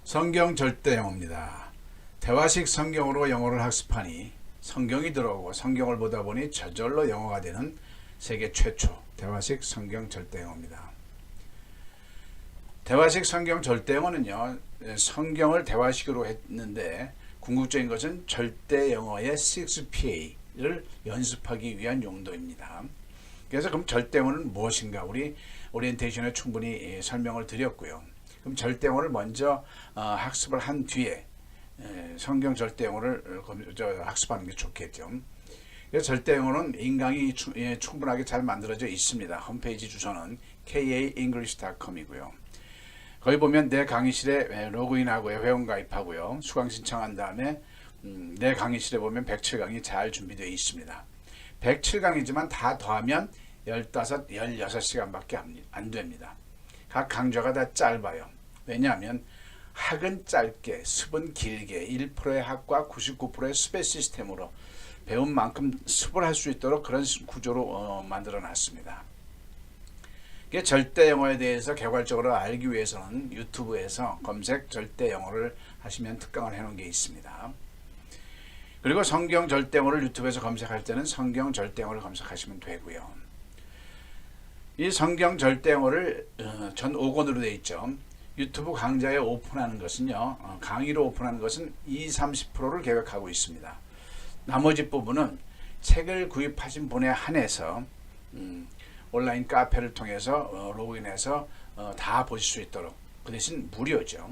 성경 절대 영어입니다. 대화식 성경으로 영어를 학습하니 성경이 들어오고 성경을 보다 보니 저절로 영어가 되는 세계 최초 대화식 성경 절대 영어입니다. 대화식 성경 절대 영어는요, 성경을 대화식으로 했는데 궁극적인 것은 절대 영어의 6PA를 연습하기 위한 용도입니다. 그래서 그럼 절대 영어는 무엇인가? 우리 오리엔테이션에 충분히 설명을 드렸고요. 그럼 절대 영어를 먼저 학습을 한 뒤에 성경 절대 영어를 학습하는 게 좋겠죠. 그래서 절대 영어는 인강이 충분하게 잘 만들어져 있습니다. 홈페이지 주소는 kaenglish.com이고요. 거기 보면 내 강의실에 로그인하고 회원 가입하고요. 수강 신청한 다음에 내 강의실에 보면 107강이 잘 준비되어 있습니다. 107강이지만 다 더하면 15, 16시간밖에 안 됩니다. 각 강좌가 다 짧아요. 왜냐하면 학은 짧게, 습은 길게 1%의 학과 99%의 습의 시스템으로 배운 만큼 습을 할 수 있도록 그런 구조로 만들어 놨습니다. 절대 영어에 대해서 개괄적으로 알기 위해서는 유튜브에서 검색 절대 영어를 하시면 특강을 해놓은 게 있습니다. 그리고 성경 절대 영어를 유튜브에서 검색할 때는 성경 절대 영어를 검색하시면 되고요. 이 성경 절대 영어를 전 5권으로 되어 있죠. 유튜브 강좌에 오픈하는 것은요, 강의로 오픈하는 것은 20-30%를 계획하고 있습니다. 나머지 부분은 책을 구입하신 분에 한해서 온라인 카페를 통해서 로그인해서 다 보실 수 있도록, 그 대신 무료죠.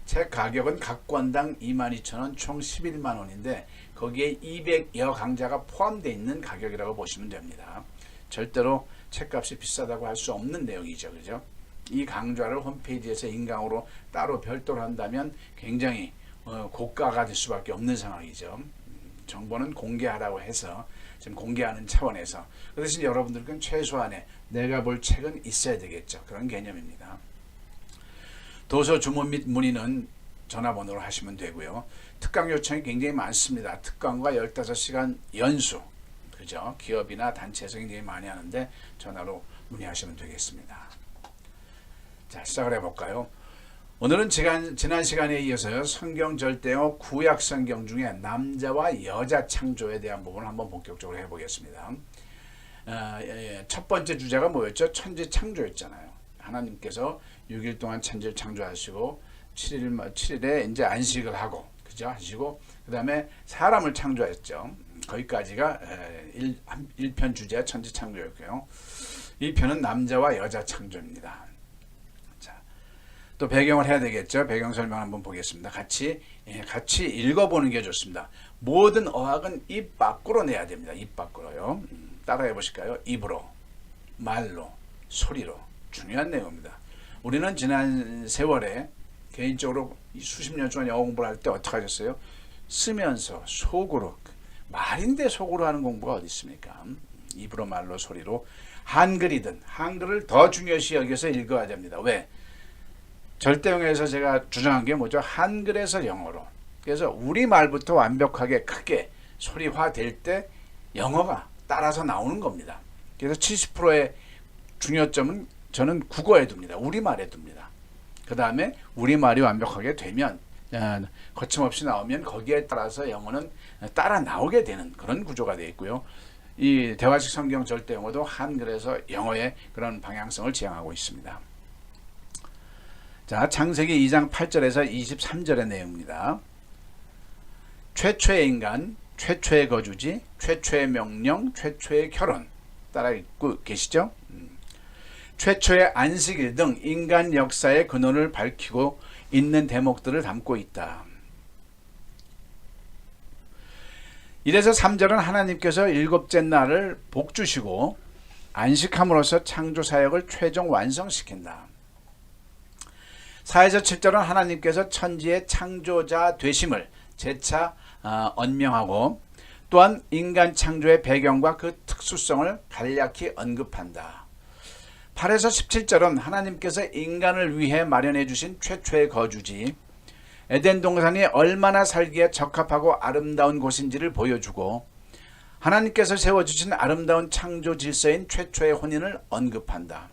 책 가격은 각 권당 22,000원, 총 11만 원인데 거기에 200여 강좌가 포함되어 있는 가격이라고 보시면 됩니다. 절대로 책값이 비싸다고 할 수 없는 내용이죠. 그죠? 이 강좌를 홈페이지에서 인강으로 따로 별도로 한다면 굉장히 고가가 될 수밖에 없는 상황이죠. 정보는 공개하라고 해서 지금 공개하는 차원에서, 그 대신 여러분들은 최소한의 내가 볼 책은 있어야 되겠죠. 그런 개념입니다. 도서 주문 및 문의는 전화번호로 하시면 되고요. 특강 요청이 굉장히 많습니다. 특강과 15시간 연수, 그죠? 기업이나 단체에서 굉장히 많이 하는데 전화로 문의하시면 되겠습니다. 자, 시작을 해볼까요? 오늘은 지난 시간에 이어서요, 성경 절대어 구약 성경 중에 남자와 여자 창조에 대한 부분을 한번 본격적으로 해보겠습니다. 첫 번째 주제가 뭐였죠? 천지 창조였잖아요. 하나님께서 6일 동안 천지를 창조하시고 7일에 이제 안식을 하고, 그죠? 하시고 그 다음에 사람을 창조했죠. 거기까지가 1편 주제가 천지 창조였고요. 2편은 남자와 여자 창조입니다. 또 배경을 해야 되겠죠. 배경 설명 한번 보겠습니다. 같이 읽어보는 게 좋습니다. 모든 어학은 입 밖으로 내야 됩니다. 입 밖으로요. 따라해 보실까요? 입으로, 말로, 소리로. 중요한 내용입니다. 우리는 지난 세월에 개인적으로 수십 년 동안 영어 공부를 할 때 어떻게 하셨어요? 쓰면서 속으로, 말인데 속으로 하는 공부가 어디 있습니까? 입으로, 말로, 소리로. 한글이든 한글을 더 중요시 여겨서 읽어야 됩니다. 왜? 절대영어에서 제가 주장한 게 뭐죠? 한글에서 영어로. 그래서 우리말부터 완벽하게 크게 소리화될 때 영어가 따라서 나오는 겁니다. 그래서 70%의 중요점은 저는 국어에 둡니다. 우리말에 둡니다. 그 다음에 우리말이 완벽하게 되면, 거침없이 나오면 거기에 따라서 영어는 따라 나오게 되는 그런 구조가 되어 있고요. 이 대화식 성경 절대영어도 한글에서 영어의 그런 방향성을 지향하고 있습니다. 자, 창세기 2장 8절에서 23절의 내용입니다. 최초의 인간, 최초의 거주지, 최초의 명령, 최초의 결혼. 따라 읽고 계시죠? 최초의 안식일 등 인간 역사의 근원을 밝히고 있는 대목들을 담고 있다. 이래서 3절은 하나님께서 일곱째 날을 복 주시고 안식함으로써 창조 사역을 최종 완성시킨다. 4에서 7절은 하나님께서 천지의 창조자 되심을 재차 언명하고 또한 인간 창조의 배경과 그 특수성을 간략히 언급한다. 8에서 17절은 하나님께서 인간을 위해 마련해 주신 최초의 거주지 에덴 동산이 얼마나 살기에 적합하고 아름다운 곳인지를 보여주고 하나님께서 세워주신 아름다운 창조 질서인 최초의 혼인을 언급한다.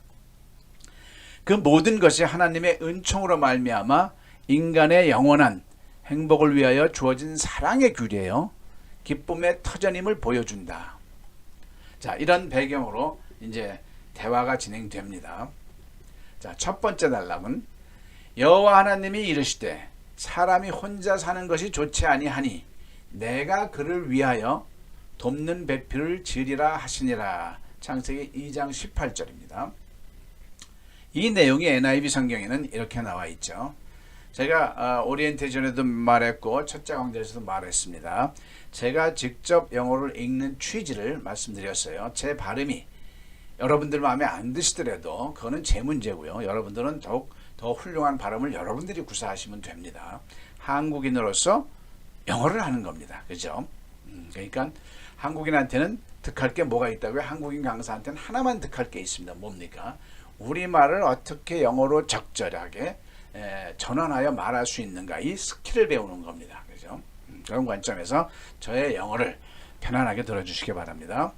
그 모든 것이 하나님의 은총으로 말미암아 인간의 영원한 행복을 위하여 주어진 사랑의 규례요. 기쁨의 터전임을 보여준다. 자, 이런 배경으로 이제 대화가 진행됩니다. 자, 첫 번째 단락은 여호와 하나님이 이르시되 사람이 혼자 사는 것이 좋지 아니하니 내가 그를 위하여 돕는 배필을 지으리라 하시니라. 창세기 2장 18절입니다. 이 내용이 NIV 성경에는 이렇게 나와 있죠. 제가 오리엔테이션에도 말했고 첫째 강좌에서도 말했습니다. 제가 직접 영어를 읽는 취지를 말씀드렸어요. 제 발음이 여러분들 마음에 안 드시더라도 그거는 제 문제고요. 여러분들은 더욱 더 훌륭한 발음을 여러분들이 구사하시면 됩니다. 한국인으로서 영어를 하는 겁니다. 그죠? 그러니까 한국인한테는 득할 게 뭐가 있다고요? 한국인 강사한테는 하나만 득할 게 있습니다. 뭡니까? 우리말을 어떻게 영어로 적절하게 전환하여 말할 수 있는가, 이 스킬을 배우는 겁니다. 그죠? 그런 관점에서 저의 영어를 편안하게 들어주시기 바랍니다.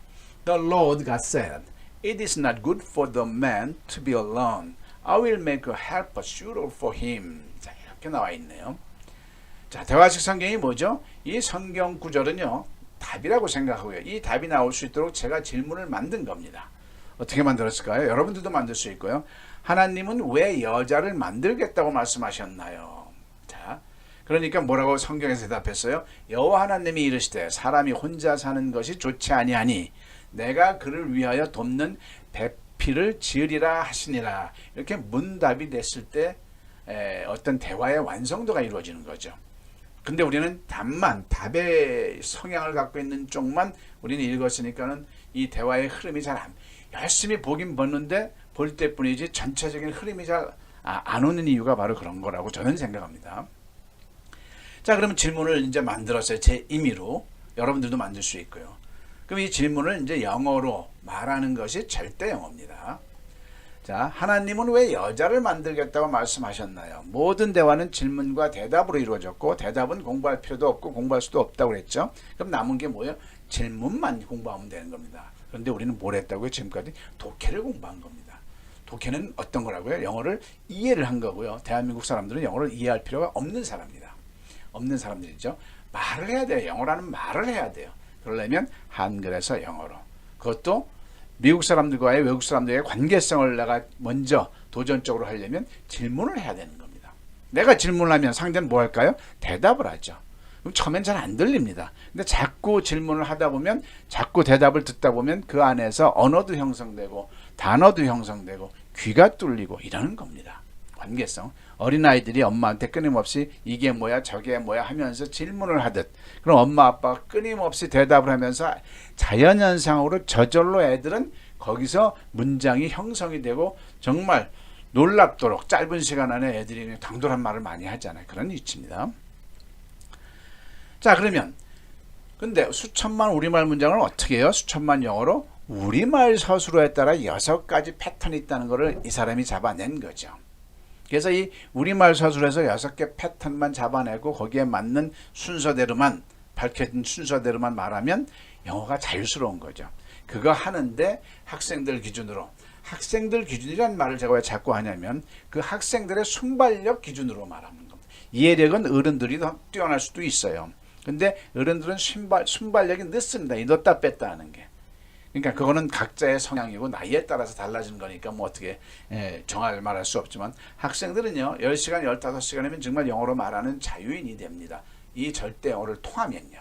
The Lord God said, It is not good for the man to be alone. I will make a helper suitable for him. 자, 이렇게 나와 있네요. 자, 대화식 성경이 뭐죠? 이 성경 구절은요, 답이라고 생각하고요. 이 답이 나올 수 있도록 제가 질문을 만든 겁니다. 어떻게 만들었을까요? 여러분들도 만들 수 있고요. 하나님은 왜 여자를 만들겠다고 말씀하셨나요? 자, 그러니까 뭐라고 성경에서 대답했어요? 여호와 하나님이 이르시되 사람이 혼자 사는 것이 좋지 아니하니 내가 그를 위하여 돕는 배필을 지으리라 하시니라. 이렇게 문답이 됐을 때 어떤 대화의 완성도가 이루어지는 거죠. 근데 우리는 답의 성향을 갖고 있는 쪽만 우리는 읽었으니까는 이 대화의 흐름이 잘 열심히 보긴 봤는데 볼 때뿐이지 전체적인 흐름이 잘 안 오는 이유가 바로 그런 거라고 저는 생각합니다. 자, 그러면 질문을 이제 만들었어요. 제 임의로. 여러분들도 만들 수 있고요. 그럼 이 질문을 이제 영어로 말하는 것이 절대 영어입니다. 자, 하나님은 왜 여자를 만들겠다고 말씀하셨나요? 모든 대화는 질문과 대답으로 이루어졌고 대답은 공부할 필요도 없고 공부할 수도 없다고 그랬죠. 그럼 남은 게 뭐예요? 질문만 공부하면 되는 겁니다. 그런데 우리는 뭘 했다고요? 지금까지 독해를 공부한 겁니다. 독해는 어떤 거라고요? 영어를 이해를 한 거고요. 대한민국 사람들은 영어를 이해할 필요가 없는 사람입니다. 없는 사람들이죠. 말을 해야 돼요. 영어라는 말을 해야 돼요. 그러려면 한글에서 영어로. 그것도 미국 사람들과의 외국 사람들의 관계성을 내가 먼저 도전적으로 하려면 질문을 해야 되는 겁니다. 내가 질문을 하면 상대는 뭐 할까요? 대답을 하죠. 그럼 처음엔 잘 안 들립니다. 근데 자꾸 질문을 하다 보면, 자꾸 대답을 듣다 보면 그 안에서 언어도 형성되고 단어도 형성되고 귀가 뚫리고 이러는 겁니다. 관계성. 어린아이들이 엄마한테 끊임없이 이게 뭐야 저게 뭐야 하면서 질문을 하듯, 그럼 엄마 아빠가 끊임없이 대답을 하면서 자연현상으로 저절로 애들은 거기서 문장이 형성이 되고 정말 놀랍도록 짧은 시간 안에 애들이 당돌한 말을 많이 하잖아요. 그런 위치입니다. 자, 그러면 근데 수천만 우리말 문장을 어떻게 해요? 수천만 영어로 우리말 서술어에 따라 6가지 패턴이 있다는 것을 이 사람이 잡아낸 거죠. 그래서 이 우리말 서술에서 6개 패턴만 잡아내고 거기에 맞는 순서대로만, 밝혀진 순서대로만 말하면 영어가 자유스러운 거죠. 그거 하는데 학생들 기준이라는 말을 제가 왜 자꾸 하냐면 그 학생들의 순발력 기준으로 말하는 겁니다. 이해력은 어른들이 더 뛰어날 수도 있어요. 근데 어른들은 순발력이 늦습니다. 이 넣었다 뺐다 하는 게. 그러니까 그거는 각자의 성향이고 나이에 따라서 달라지는 거니까 뭐 어떻게 정확하게 말할 수 없지만 학생들은요 10시간 15시간이면 정말 영어로 말하는 자유인이 됩니다. 이 절대 영어를 통하면요.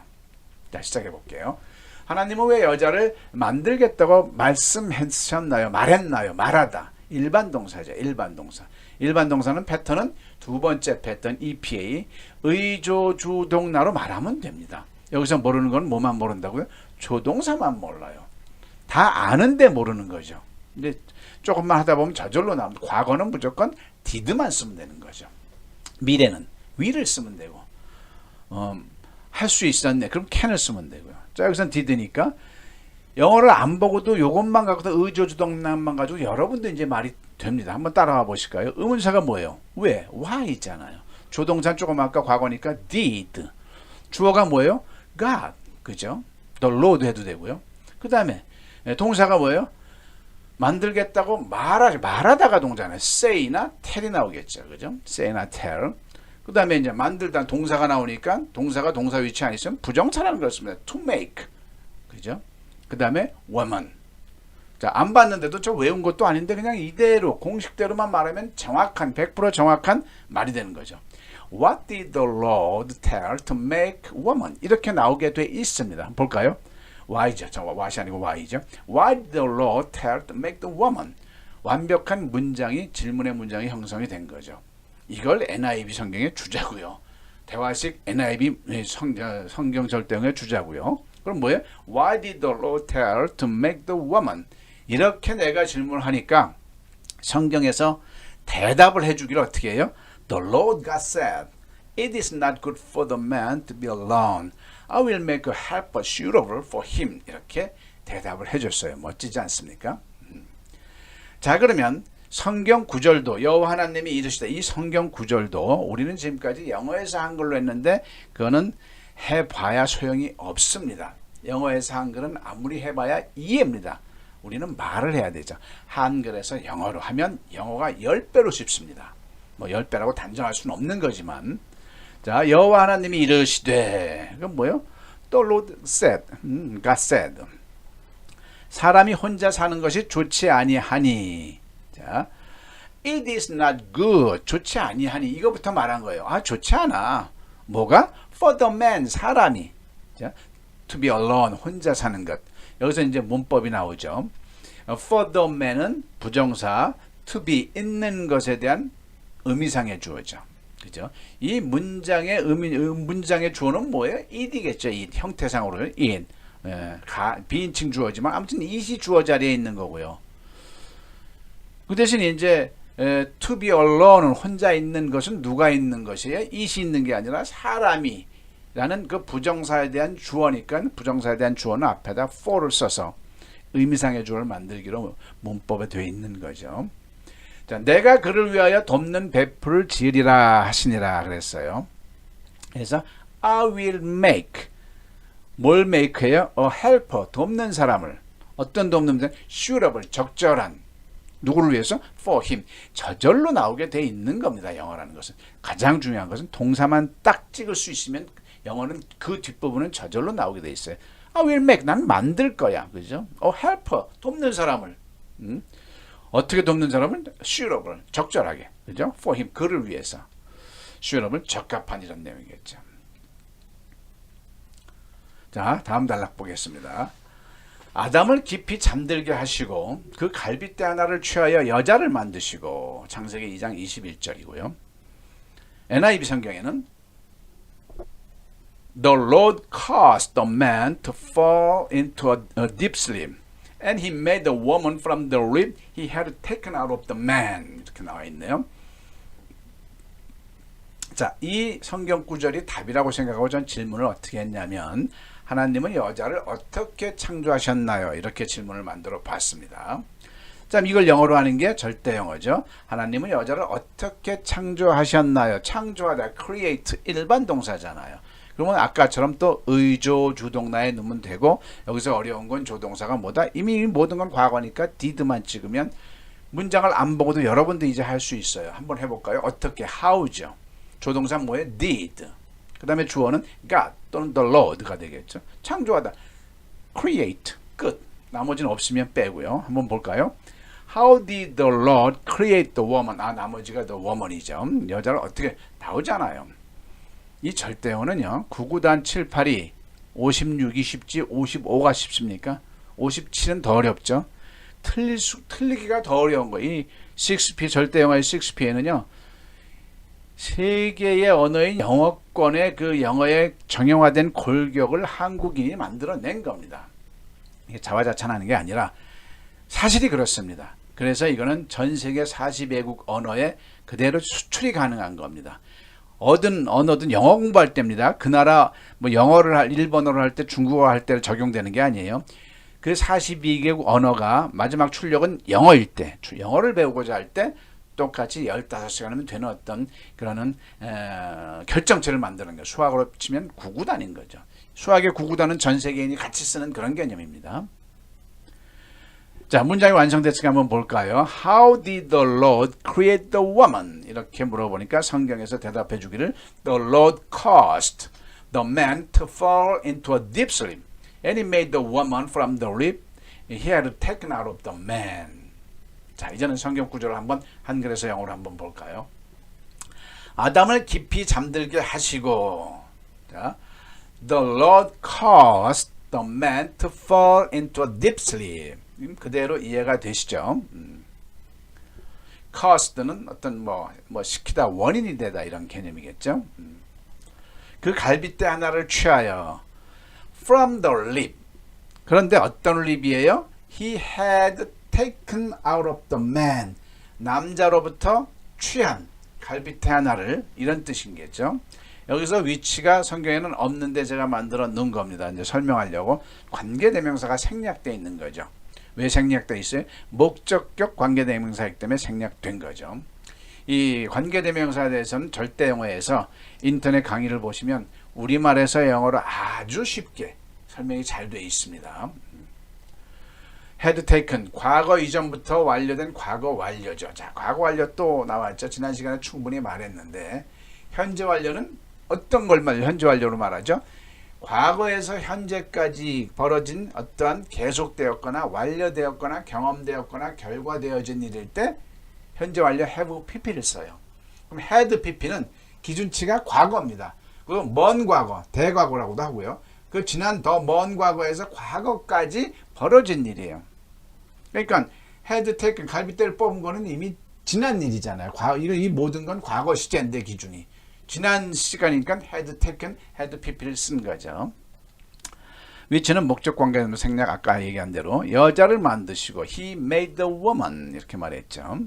자, 시작해 볼게요. 하나님은 왜 여자를 만들겠다고 말씀하셨나요? 말했나요? 말하다. 일반 동사죠. 일반 동사. 일반 동사는 패턴은 두 번째 패턴 EPA 의조주동사로 말하면 됩니다. 여기서 모르는 건 뭐만 모른다고요? 조동사만 몰라요. 다 아는데 모르는 거죠. 근데 조금만 하다 보면 저절로 나옵니다. 과거는 무조건 did만 쓰면 되는 거죠. 미래는 will을 쓰면 되고 할 수 있었네. 그럼 can을 쓰면 되고요. 자, 여기서는 did니까 영어를 안 보고도 이것만 갖고도 의조주동사만 가지고 여러분도 이제 말이 됩니다. 한번 따라와 보실까요? 의문사가 뭐예요? 왜? why 있잖아요. 조동사 조금 아까 과거니까 did. 주어가 뭐예요? God. 그죠? the Lord 해도 되고요. 그 다음에 동사가 뭐예요? 말하다가 동사는 say나 tell이 나오겠죠. 그죠? say나 tell. 그 다음에 이제 만들다 동사가 나오니까 동사가 동사 위치에 안 있으면 부정사라는 걸 씁니다. to make. 그죠? 그 다음에 woman. 자, 안 봤는데도 저 외운 것도 아닌데 그냥 이대로 공식대로만 말하면 정확한 100% 정확한 말이 되는 거죠. What did the Lord tell to make woman? 이렇게 나오게 돼 있습니다. 한번 볼까요? Why죠. 저 what이 아니고 why죠. Why did the Lord tell to make the woman? 완벽한 문장이 질문의 문장이 형성이 된 거죠. 이걸 NIV 성경의 주자고요. 대화식 NIV 성경 절대형의 주자고요. 그럼 뭐예요? Why did the Lord tell to make the woman? 이렇게 내가 질문을 하니까 성경에서 대답을 해주기를 어떻게 해요? The Lord God said, It is not good for the man to be alone. I will make a helper suitable for him. 이렇게 대답을 해줬어요. 멋지지 않습니까? 자, 그러면 성경 구절도 여호와 하나님이 이르시되 이 성경 구절도 우리는 지금까지 영어에서 한글로 했는데 그거는 해봐야 소용이 없습니다. 영어에서 한글은 아무리 해봐야 이해입니다. 우리는 말을 해야 되죠. 한글에서 영어로 하면 영어가 10배로 쉽습니다. 뭐 10배라고 단정할 수는 없는 거지만 자, 여호와 하나님이 이르시되 그건 뭐요? 또 Lord said, God said 사람이 혼자 사는 것이 좋지 아니하니 자, it is not good 좋지 아니하니 이거부터 말한 거예요. 아, 좋지 않아. 뭐가? For the man 사람이 자, to be alone 혼자 사는 것. 여기서 이제 문법이 나오죠. For the man은 부정사, to be 있는 것에 대한 의미상의 주어죠. 그죠? 이 문장의 문장의 주어는 뭐예요? it이겠죠. it 형태상으로는 it. 비인칭 주어지만 아무튼 it이 주어 자리에 있는 거고요. 그 대신 이제 to be alone은 혼자 있는 것은 누가 있는 것이에요? it이 있는 게 아니라 사람이 라는 그 부정사에 대한 주어니까 부정사에 대한 주어는 앞에다 for를 써서 의미상의 주어를 만들기로 문법에 되어 있는 거죠. 자, 내가 그를 위하여 돕는 배풀을 지으리라 하시니라 그랬어요. 그래서 I will make 뭘 make해요? A helper 돕는 사람을 어떤 돕는 사람? suitable 적절한 누구를 위해서? For him 저절로 나오게 돼 있는 겁니다. 영어라는 것은 가장 중요한 것은 동사만 딱 찍을 수 있으면 영어는 그 뒷부분은 저절로 나오게 돼 있어요. I will make 난 만들 거야. 그죠? helper 돕는 사람을 어떻게 돕는 사람을? suitable 적절하게. 그죠? for him 그를 위해서. suitable 적합한 이런 내용이겠죠. 자, 다음 단락 보겠습니다. 아담을 깊이 잠들게 하시고 그 갈빗대 하나를 취하여 여자를 만드시고 창세기 2장 21절이고요. NIV 성경에는 The Lord caused the man to fall into a deep sleep, and he made the woman from the rib he had taken out of the man. 이렇게 나와 있네요. 자, 이 성경 구절이 답이라고 생각하고 전 질문을 어떻게 했냐면 하나님은 여자를 어떻게 창조하셨나요? 이렇게 질문을 만들어 봤습니다. 자, 이걸 영어로 하는 게 절대 영어죠. 하나님은 여자를 어떻게 창조하셨나요? 창조하다, create 일반 동사잖아요. 그러면 아까처럼 또 의조 주동사에 넣으면 되고 여기서 어려운 건 조동사가 뭐다? 이미 모든 건 과거니까 did만 찍으면 문장을 안 보고도 여러분도 이제 할 수 있어요. 한번 해볼까요? 어떻게? how죠. 조동사 뭐예요? did. 그 다음에 주어는 God 또는 the Lord가 되겠죠. 창조하다. create. 끝. 나머지는 없으면 빼고요. 한번 볼까요? How did the Lord create the woman? 아, 나머지가 the woman이죠. 여자를 어떻게 나오잖아요. 이 절대어는요. 99단 782 56이 쉽지 55가 쉽습니까? 57은 더 어렵죠. 틀리기가 더 어려운 거예요. 이 6P 절대영어의 6P에는요. 세계의 언어인 영어권의 그 영어에 정형화된 골격을 한국인이 만들어낸 겁니다. 이게 자화자찬하는 게 아니라 사실이 그렇습니다. 그래서 이거는 전 세계 40개국 언어에 그대로 수출이 가능한 겁니다. 얻은 언어든 영어 공부할 때입니다. 그 나라 뭐 영어를 할 일본어를 할 때 중국어 할 때 적용되는 게 아니에요. 그 42개국 언어가 마지막 출력은 영어일 때 영어를 배우고자 할 때 똑같이 15시간이면 되는 어떤 그러는 결정체를 만드는 거예요. 수학으로 치면 9구단인 거죠. 수학의 9구단은 전 세계인이 같이 쓰는 그런 개념입니다. 자, 문장이 완성됐으니까 한번 볼까요? How did the Lord create the woman? 이렇게 물어보니까 성경에서 대답해 주기를 The Lord caused the man to fall into a deep sleep and he made the woman from the rib he had taken out of the man. 자, 이제는 성경 구절을 한번 한글에서 영어로 한번 볼까요? 아담을 깊이 잠들게 하시고, 자, The Lord caused the man to fall into a deep sleep. 그대로 이해가 되시죠? caused는 어떤 뭐 시키다, 원인이 되다 이런 개념이겠죠? 그 갈빗대 하나를 취하여 from the lip. 그런데 어떤 립이에요? He had taken out of the man. 남자로부터 취한 갈빗대 하나를, 이런 뜻인겠죠. 여기서 위치가 성경에는 없는데 제가 만들어 놓은 겁니다. 이제 설명하려고. 관계대명사가 생략되어 있는 거죠. 왜 생략되어 있어요? 목적격 관계대명사이기 때문에 생략된 거죠. 이 관계대명사에 대해서는 절대 영어에서 인터넷 강의를 보시면 우리말에서 영어로 아주 쉽게 설명이 잘 되어 있습니다. had taken, 과거 이전부터 완료된 과거 완료죠. 자, 과거 완료 또 나왔죠. 지난 시간에 충분히 말했는데, 현재 완료는 어떤 걸 현재 완료로 말하죠? 과거에서 현재까지 벌어진 어떠한 계속되었거나 완료되었거나 경험되었거나 결과되어진 일일 때 현재 완료 have pp를 써요. 그럼 had pp는 기준치가 과거입니다. 그 먼 과거, 대과거라고도 하고요. 그 지난 더 먼 과거에서 과거까지 벌어진 일이에요. 그러니까 had taken, 갈빗대를 뽑은 거는 이미 지난 일이잖아요. 이 모든 건 과거 시제인데 기준이. 지난 시간이니까 had taken, had pp를 쓴 거죠. 위치는 목적 관계대명사 생략, 아까 얘기한 대로 여자를 만드시고 he made the woman 이렇게 말했죠.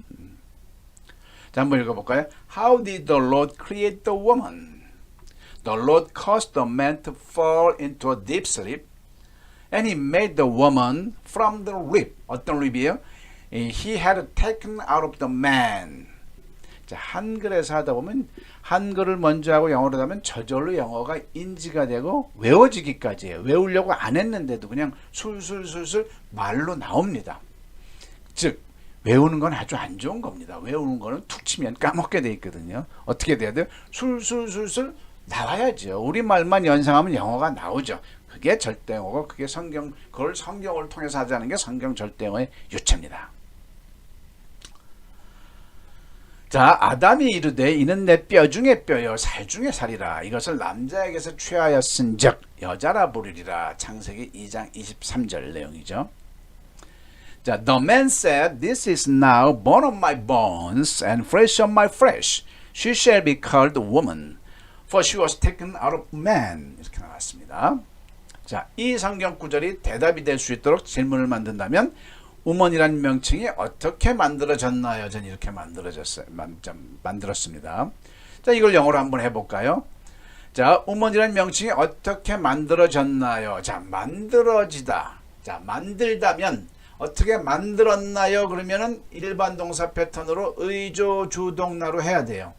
자, 한번 읽어볼까요? How did the Lord create the woman? The Lord caused the man to fall into a deep sleep and he made the woman from the rib. 어떤 rib이에요? He had taken out of the man. 자, 한글에서 하다 보면 한글을 먼저 하고 영어로 하면 저절로 영어가 인지가 되고 외워지기까지 해요. 외우려고 안 했는데도 그냥 술술술술 말로 나옵니다. 즉 외우는 건 아주 안 좋은 겁니다. 외우는 거는 툭 치면 까먹게 돼 있거든요. 어떻게 돼야 돼요? 술술술술 나와야죠. 우리말만 연상하면 영어가 나오죠. 그게 절대영어고 그게 그걸 성경을 통해서 하자는 게 성경 절대영어의 유체입니다. 자, 아담이 이르되 이는 내 뼈 중에 뼈요 살 중에 살이라. 이것을 남자에게서 취하였은즉 여자라 부르리라. 창세기 2장 23절 내용이죠. 자, the man said, this is now bone of my bones and flesh of my flesh. She shall be called woman, for she was taken out of man. 이렇게 나왔습니다. 자, 이 성경 구절이 대답이 될 수 있도록 질문을 만든다면 우먼이라는 명칭이 어떻게 만들어졌나요? 저는 이렇게 만들었습니다. 자, 이걸 영어로 한번 해볼까요? 자, 우먼이라는 명칭이 어떻게 만들어졌나요? 자, 만들어지다. 자, 만들다면 어떻게 만들었나요? 그러면은 일반 동사 패턴으로 의조 주동나로 해야 돼요.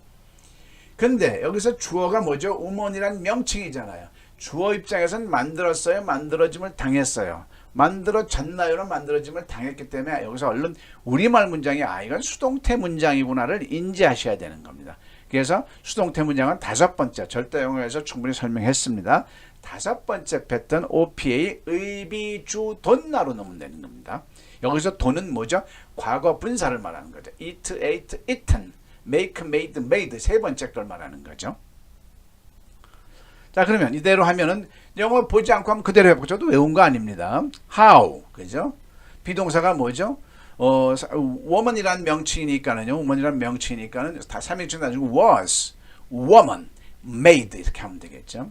근데 여기서 주어가 뭐죠? 우먼이라는 명칭이잖아요. 주어 입장에서는 만들었어요? 만들어짐을 당했어요? 만들어졌나요는 만들어짐을 당했기 때문에 여기서 얼른 우리말 문장이 이건 수동태 문장이구나를 인지하셔야 되는 겁니다. 그래서 수동태 문장은 다섯 번째, 절대 영어에서 충분히 설명했습니다. 다섯 번째 패턴 OPA 의비주돈나로 넣으면 되는 겁니다. 여기서 돈은 뭐죠? 과거 분사를 말하는 거죠. eat, ate, eaten, make, made, made 세 번째 걸 말하는 거죠. 자, 그러면 이대로 하면은 영어 보지 않고 하면 그대로 해보고 저도 외운 거 아닙니다. How, 그죠? 비동사가 뭐죠? woman이란 명칭이니까는요. woman이란 명칭이니까는 다 3인칭 나중에 was, woman, made 이렇게 하면 되겠죠.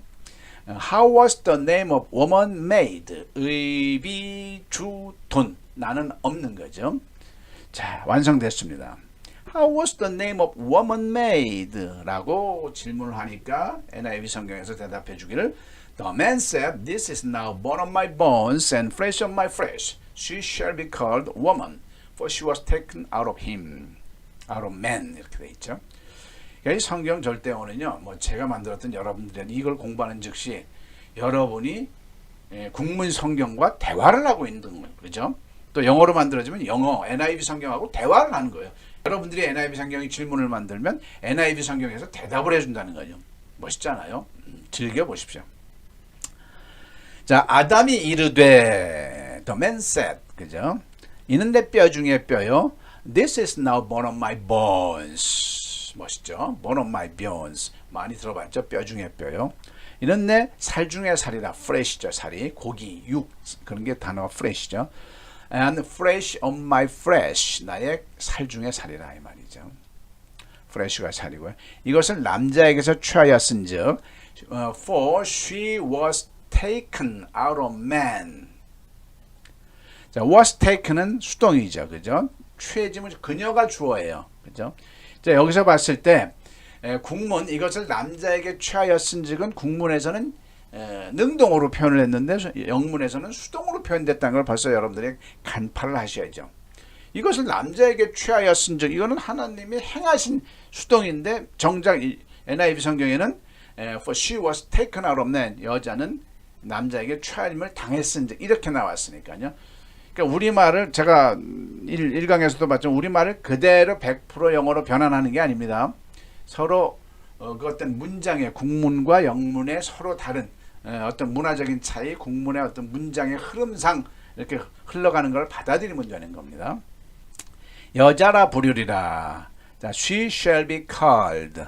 How was the name of woman made? 의비주돈. 나는 없는 거죠. 자, 완성됐습니다. How was the name of woman made? 라고 질문을 하니까 NIV 성경에서 대답해 주기를 The man said, this is now bone of my bones and flesh of my flesh. She shall be called woman, for she was taken out of him, out of man. 이렇게 돼 있죠. 이 성경 절대어는요, 제가 만들었던 여러분들이 이걸 공부하는 즉시 여러분이 국문 성경과 대화를 하고 있는 거예요. 그죠? 또 영어로 만들어지면 영어, NIV 성경하고 대화를 하는 거예요. 여러분들이 NIV 성경이 질문을 만들면 NIV 성경에서 대답을 해준다는 거죠. 멋있잖아요. 즐겨 보십시오. 자, 아담이 이르되 the man said, 그죠? 이는 내 뼈 중에 뼈요. This is now bone of my bones. 멋있죠? Bone of my bones. 많이 들어봤죠? 뼈 중에 뼈요. 이는 내 살 중에 살이라. flesh죠, 살이. 고기, 육. 그런 게 단어가 flesh죠. And flesh of my flesh. 나의 살 중에 살이라 이 말이죠. flesh가 살이고요. 이것을 남자에게서 취하였은즉 for she was taken out of man. 자, was taken은 수동이죠. 그죠? 취해짐은 그녀가 주어예요. 그죠? 자, 여기서 봤을 때 국문 이것을 남자에게 취하였은즉은 국문에서는 능동으로 표현을 했는데 영문에서는 수동으로 표현됐다는 걸 벌써 여러분들이 간파를 하셔야죠. 이것을 남자에게 취하였은즉 이거는 하나님이 행하신 수동인데 정작 NIV 성경에는 for she was taken out of man. 여자는 남자에게 취하임을 당했은즉 이렇게 나왔으니까요. 그러니까 우리말을 제가 1강에서도 봤지만 우리말을 그대로 100% 영어로 변환하는 게 아닙니다. 서로 그 어떤 문장의 국문과 영문의 서로 다른 어떤 문화적인 차이, 국문의 어떤 문장의 흐름상 이렇게 흘러가는 걸 받아들이면 되는 겁니다. 여자라 부르리라. 자, she shall be called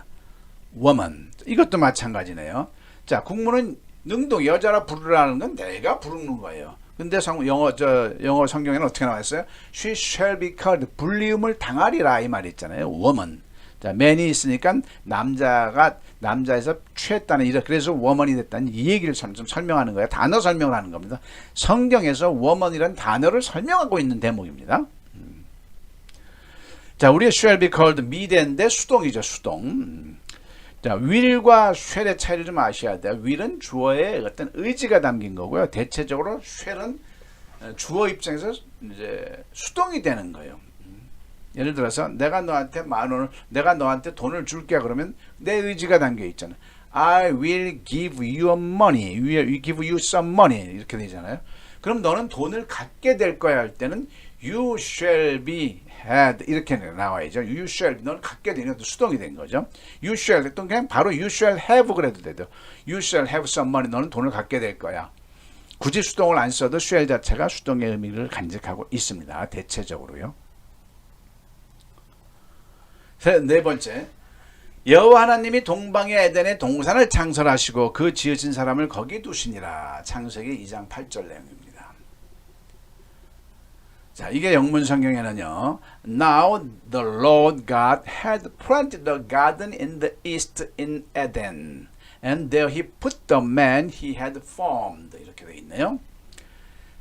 woman. 이것도 마찬가지네요. 자, 국문은 능동 여자라 부르라는 건 내가 부르는 거예요. 근데 영어 성경에는 어떻게 나와 있어요? She shall be called 불리움을 당하리라 이 말이 있잖아요. woman. 자, man이 있으니까 남자에서 취했다는 이래 그래서 woman이 됐다는 이 얘기를 좀 설명하는 거예요. 단어 설명을 하는 겁니다. 성경에서 woman이라는 단어를 설명하고 있는 대목입니다. 자, 우리의 shall be called 미대인데 수동이죠, 수동. 자, will과 shall의 차이를 좀 아셔야 돼요. will은 주어의 어떤 의지가 담긴 거고요. 대체적으로 shall은 주어 입장에서 이제 수동이 되는 거예요. 예를 들어서 내가 너한테 내가 너한테 돈을 줄게 그러면 내 의지가 담겨 있잖아. I will give you money. will give you some money. 이렇게 되잖아요. 그럼 너는 돈을 갖게 될 거야 할 때는 you shall be had 이렇게 나와야죠. You shall 너는 갖게 되는 수동이 된 거죠. You shall 또 그냥 바로 you shall have 그래도 되죠. You shall have some money. 너는 돈을 갖게 될 거야. 굳이 수동을 안 써도 shall 자체가 수동의 의미를 간직하고 있습니다. 대체적으로요. 네 번째, 여호와 하나님이 동방의 에덴에 동산을 창설하시고 그 지으신 사람을 거기 두시니라. 창세기 2장 8절 내용입니다. 자, 이게 영문 성경에는요. Now the Lord God had planted the garden in the east in Eden, and there he put the man he had formed. 이렇게 되어 있네요.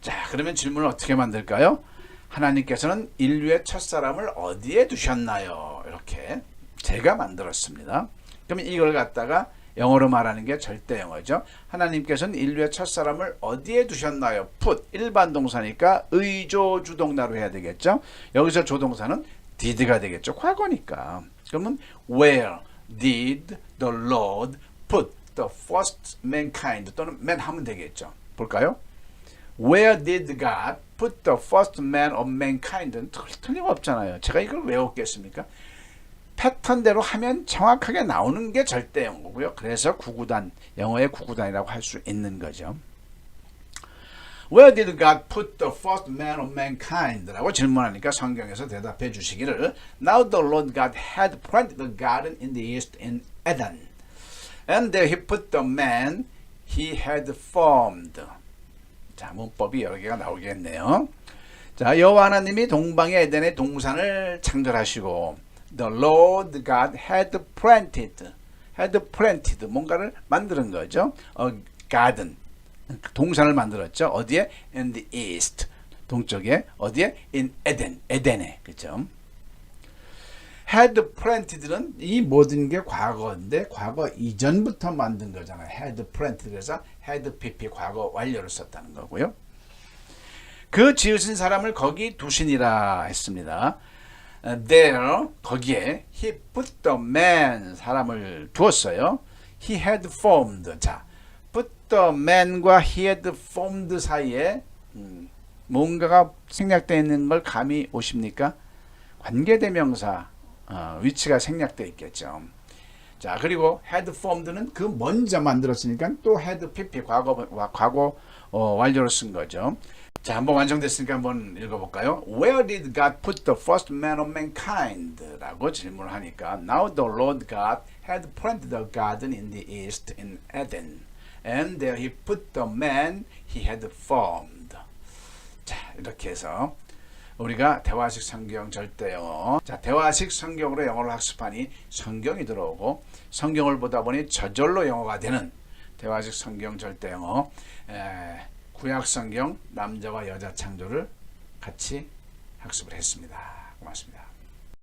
자, 그러면 질문을 어떻게 만들까요? 하나님께서는 인류의 첫사람을 어디에 두셨나요? 이렇게 제가 만들었습니다. 그러면 이걸 갖다가 영어로 말하는 게 절대 영어죠. 하나님께서는 인류의 첫사람을 어디에 두셨나요? put 일반 동사니까 의조 주동사로 해야 되겠죠. 여기서 조동사는 did가 되겠죠. 과거니까. 그러면 where did the Lord put the first mankind 또는 man 하면 되겠죠. 볼까요? Where did God put the first man of mankind는 틀림없잖아요. 제가 이걸 왜 외웠겠습니까? 패턴대로 하면 정확하게 나오는 게 절대 영어고요. 그래서 구구단, 영어의 구구단이라고 할 수 있는 거죠. Where did God put the first man of mankind? 라고 질문하니까 성경에서 대답해 주시기를 Now the Lord God had planted the garden in the east in Eden, and there he put the man he had formed. 자, 문법이 여러 개가 나오겠네요. 자, 여호와 하나님이 동방의 에덴의 동산을 창설하시고 The Lord God had planted 뭔가를 만드는 거죠. garden 동산을 만들었죠. 어디에? In the east 동쪽에 어디에? In Eden 에덴에 그죠? had planted는 이 모든 게 과거인데 과거 이전부터 만든 거잖아요. had planted 그래서 had pp 과거 완료를 썼다는 거고요. 그 지으신 사람을 거기 두시니라 했습니다. There 거기에 he put the man 사람을 두었어요. He had formed. 자, put the man과 he had formed 사이에 뭔가가 생략되어 있는 걸 감이 오십니까? 관계대명사 위치가 생략되어 있겠죠. 자, 그리고 had formed는 그 먼저 만들었으니까 또 had pp 과거 완료로 쓴 거죠. 자, 한번 완성됐으니까 한번 읽어볼까요? Where did God put the first man of mankind? 라고 질문을 하니까 Now the Lord God had planted a garden in the east in Eden, and there he put the man he had formed. 자, 이렇게 해서 우리가 대화식 성경 절대 영어, 자, 대화식 성경으로 영어를 학습하니 성경이 들어오고 성경을 보다 보니 저절로 영어가 되는 대화식 성경 절대 영어, 구약 성경 남자와 여자 창조를 같이 학습을 했습니다. 고맙습니다.